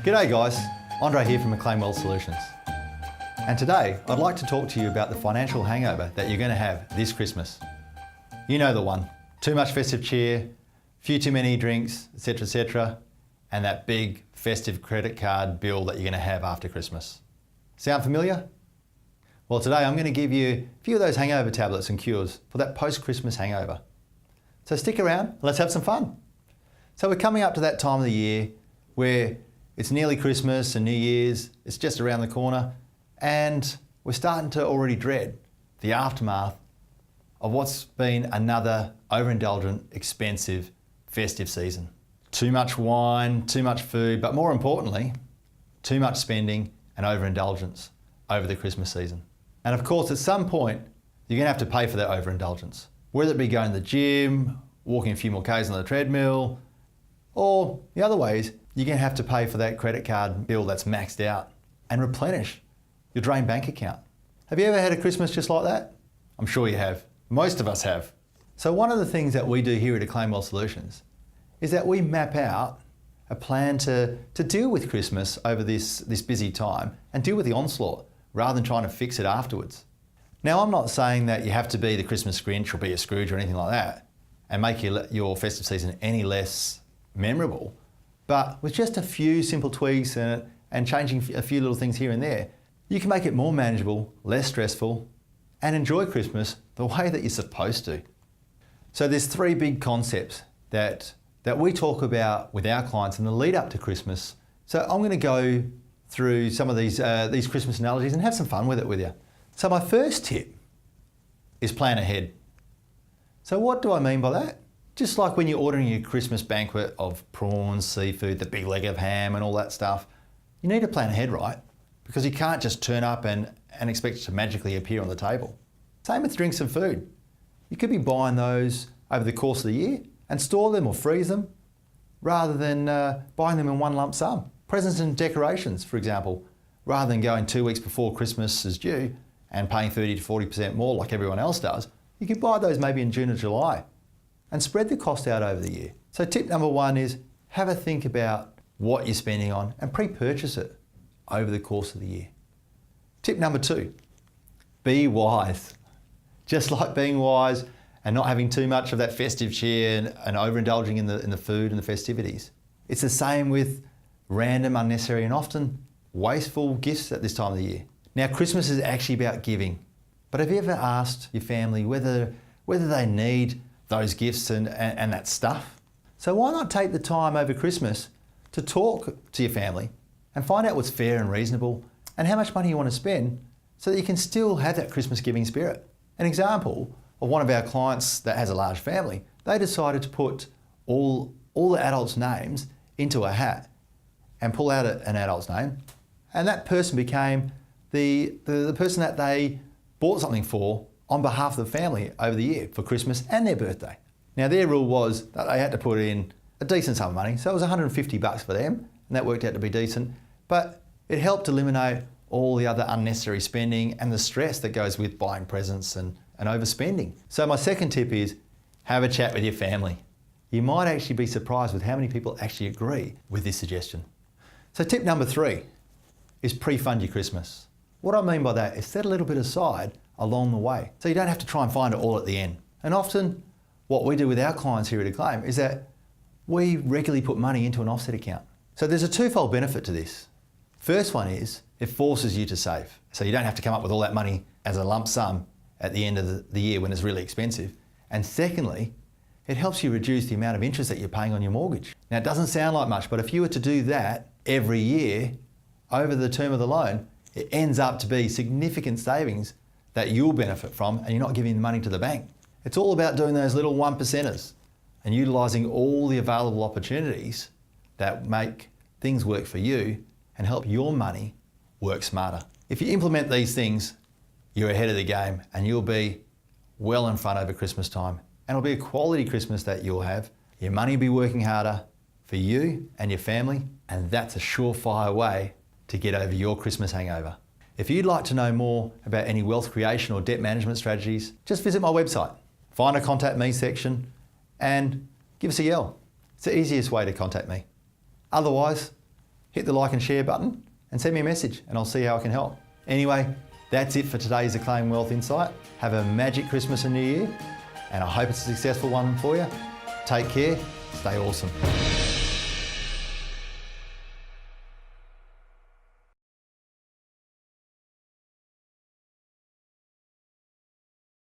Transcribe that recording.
G'day guys, Andre here from Acclaim Wealth Solutions. And today I'd like to talk to you about the financial hangover that you're going to have this Christmas. You know the one, too much festive cheer, few too many drinks, etc, and that big festive credit card bill that you're going to have after Christmas. Sound familiar? Well, today I'm going to give you a few of those hangover tablets and cures for that post-Christmas hangover. So stick around, let's have some fun. So we're coming up to that time of the year where it's nearly Christmas and New Year's, it's just around the corner, and we're starting to already dread the aftermath of what's been another overindulgent, expensive, festive season. Too much wine, too much food, but more importantly, too much spending and overindulgence over the Christmas season. And of course, at some point, you're gonna have to pay for that overindulgence, whether it be going to the gym, walking a few more Ks on the treadmill, or the other ways, you're gonna have to pay for that credit card bill that's maxed out and replenish your drained bank account. Have you ever had a Christmas just like that? I'm sure you have. Most of us have. So one of the things that we do here at Acclaim Wealth Solutions is that we map out a plan to deal with Christmas over this busy time and deal with the onslaught rather than trying to fix it afterwards. Now, I'm not saying that you have to be the Christmas Grinch or be a Scrooge or anything like that and make your festive season any less memorable, but with just a few simple tweaks and changing a few little things here and there, you can make it more manageable, less stressful, and enjoy Christmas the way that you're supposed to. So there's three big concepts that we talk about with our clients in the lead up to Christmas. So I'm going to go through some of these Christmas analogies and have some fun with it with you. So my first tip is plan ahead. So what do I mean by that? Just like when you're ordering your Christmas banquet of prawns, seafood, the big leg of ham and all that stuff, you need to plan ahead, right? Because you can't just turn up and expect it to magically appear on the table. Same with drinks and food. You could be buying those over the course of the year and store them or freeze them rather than buying them in one lump sum. Presents and decorations, for example, rather than going 2 weeks before Christmas is due and paying 30 to 40% more like everyone else does, you could buy those maybe in June or July and spread the cost out over the year. So tip number one is have a think about what you're spending on and pre-purchase it over the course of the year. Tip number two, be wise. Just like being wise and not having too much of that festive cheer and overindulging in the food and the festivities. It's the same with random, unnecessary and often wasteful gifts at this time of the year. Now, Christmas is actually about giving, but have you ever asked your family whether they need those gifts and that stuff? So why not take the time over Christmas to talk to your family and find out what's fair and reasonable and how much money you want to spend so that you can still have that Christmas giving spirit. An example of one of our clients that has a large family, they decided to put all the adults' names into a hat and pull out an adult's name, and that person became the person that they bought something for on behalf of the family over the year for Christmas and their birthday. Now their rule was that they had to put in a decent sum of money, so it was $150 for them, and that worked out to be decent, but it helped eliminate all the other unnecessary spending and the stress that goes with buying presents and overspending. So my second tip is have a chat with your family. You might actually be surprised with how many people actually agree with this suggestion. So tip number three is pre-fund your Christmas. What I mean by that is set a little bit aside along the way, so you don't have to try and find it all at the end. And often what we do with our clients here at Acclaim is that we regularly put money into an offset account. So there's a twofold benefit to this. First one is it forces you to save. So you don't have to come up with all that money as a lump sum at the end of the year when it's really expensive. And secondly, it helps you reduce the amount of interest that you're paying on your mortgage. Now it doesn't sound like much, but if you were to do that every year over the term of the loan, it ends up to be significant savings that you'll benefit from and you're not giving the money to the bank. It's all about doing those little 1%ers and utilising all the available opportunities that make things work for you and help your money work smarter. If you implement these things, you're ahead of the game and you'll be well in front over Christmas time. And it'll be a quality Christmas that you'll have. Your money will be working harder for you and your family, and that's a surefire way to get over your Christmas hangover. If you'd like to know more about any wealth creation or debt management strategies, just visit my website, find a contact me section and give us a yell. It's the easiest way to contact me. Otherwise, hit the like and share button and send me a message and I'll see how I can help. Anyway, that's it for today's Acclaim Wealth Insight. Have a magic Christmas and New Year, and I hope it's a successful one for you. Take care, stay awesome.